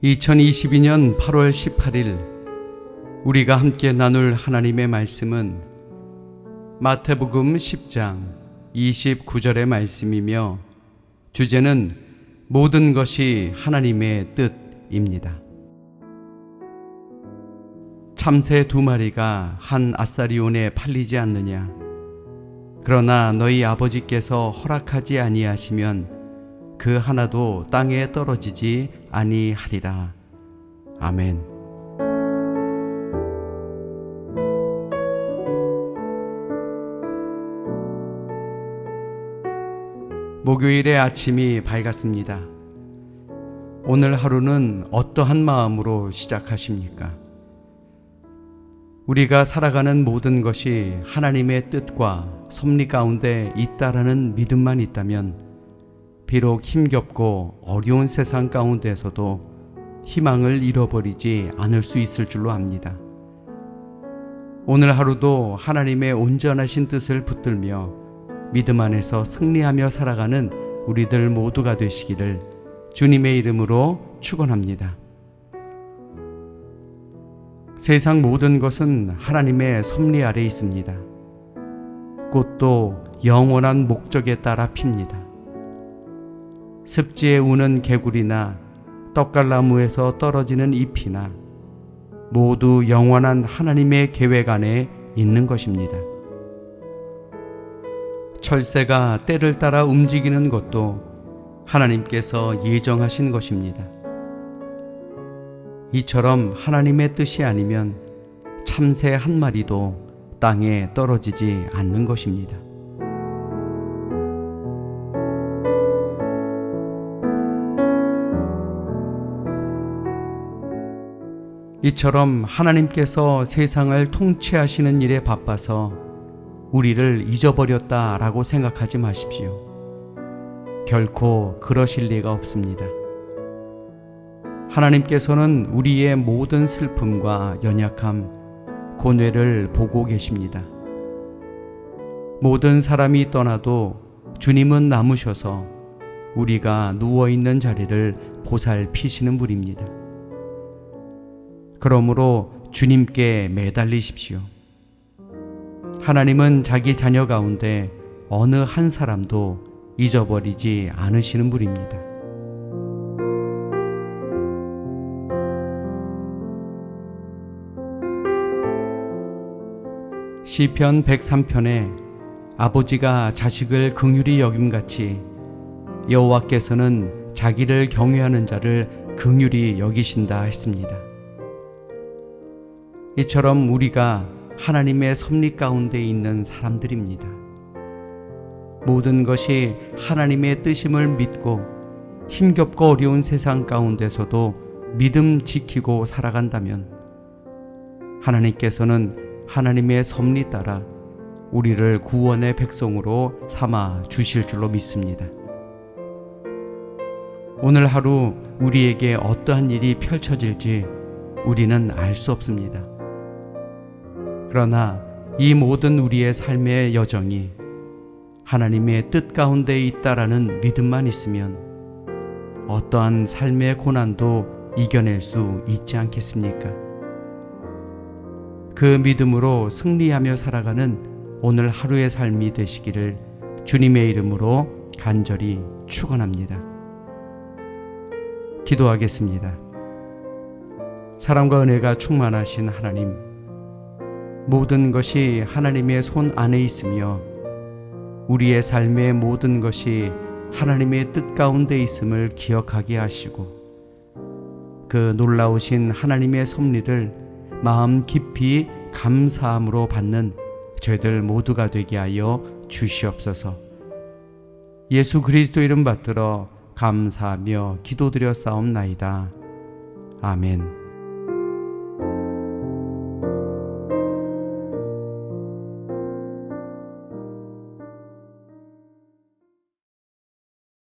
2022년 8월 18일 우리가 함께 나눌 하나님의 말씀은 마태복음 10장 29절의 말씀이며 주제는 모든 것이 하나님의 뜻입니다. 참새 2마리가 한 아사리온에 팔리지 않느냐? 그러나 너희 아버지께서 허락하지 아니하시면 그 하나도 땅에 떨어지지 아니하리라. 아멘. 목요일의 아침이 밝았습니다. 오늘 하루는 어떠한 마음으로 시작하십니까? 우리가 살아가는 모든 것이 하나님의 뜻과 섭리 가운데 있다라는 믿음만 있다면 비록 힘겹고 어려운 세상 가운데서도 희망을 잃어버리지 않을 수 있을 줄로 압니다. 오늘 하루도 하나님의 온전하신 뜻을 붙들며 믿음 안에서 승리하며 살아가는 우리들 모두가 되시기를 주님의 이름으로 축원합니다. 세상 모든 것은 하나님의 섭리 아래 있습니다. 꽃도 영원한 목적에 따라 핍니다. 습지에 우는 개구리나 떡갈나무에서 떨어지는 잎이나 모두 영원한 하나님의 계획 안에 있는 것입니다. 철새가 때를 따라 움직이는 것도 하나님께서 예정하신 것입니다. 이처럼 하나님의 뜻이 아니면 참새 한 마리도 땅에 떨어지지 않는 것입니다. 이처럼 하나님께서 세상을 통치하시는 일에 바빠서 우리를 잊어버렸다라고 생각하지 마십시오. 결코 그러실 리가 없습니다. 하나님께서는 우리의 모든 슬픔과 연약함, 고뇌를 보고 계십니다. 모든 사람이 떠나도 주님은 남으셔서 우리가 누워있는 자리를 보살피시는 분입니다. 그러므로 주님께 매달리십시오. 하나님은 자기 자녀 가운데 어느 한 사람도 잊어버리지 않으시는 분입니다. 시편 103편에 아버지가 자식을 긍휼히 여김같이 여호와께서는 자기를 경외하는 자를 긍휼히 여기신다 했습니다. 이처럼 우리가 하나님의 섭리 가운데 있는 사람들입니다. 모든 것이 하나님의 뜻임을 믿고 힘겹고 어려운 세상 가운데서도 믿음 지키고 살아간다면 하나님께서는 하나님의 섭리 따라 우리를 구원의 백성으로 삼아 주실 줄로 믿습니다. 오늘 하루 우리에게 어떠한 일이 펼쳐질지 우리는 알 수 없습니다. 그러나 이 모든 우리의 삶의 여정이 하나님의 뜻 가운데 있다라는 믿음만 있으면 어떠한 삶의 고난도 이겨낼 수 있지 않겠습니까? 그 믿음으로 승리하며 살아가는 오늘 하루의 삶이 되시기를 주님의 이름으로 간절히 축원합니다. 기도하겠습니다. 사랑과 은혜가 충만하신 하나님, 모든 것이 하나님의 손 안에 있으며 우리의 삶의 모든 것이 하나님의 뜻 가운데 있음을 기억하게 하시고 그 놀라우신 하나님의 섭리를 마음 깊이 감사함으로 받는 저희들 모두가 되게 하여 주시옵소서. 예수 그리스도 이름 받들어 감사하며 기도드려 싸움나이다. 아멘.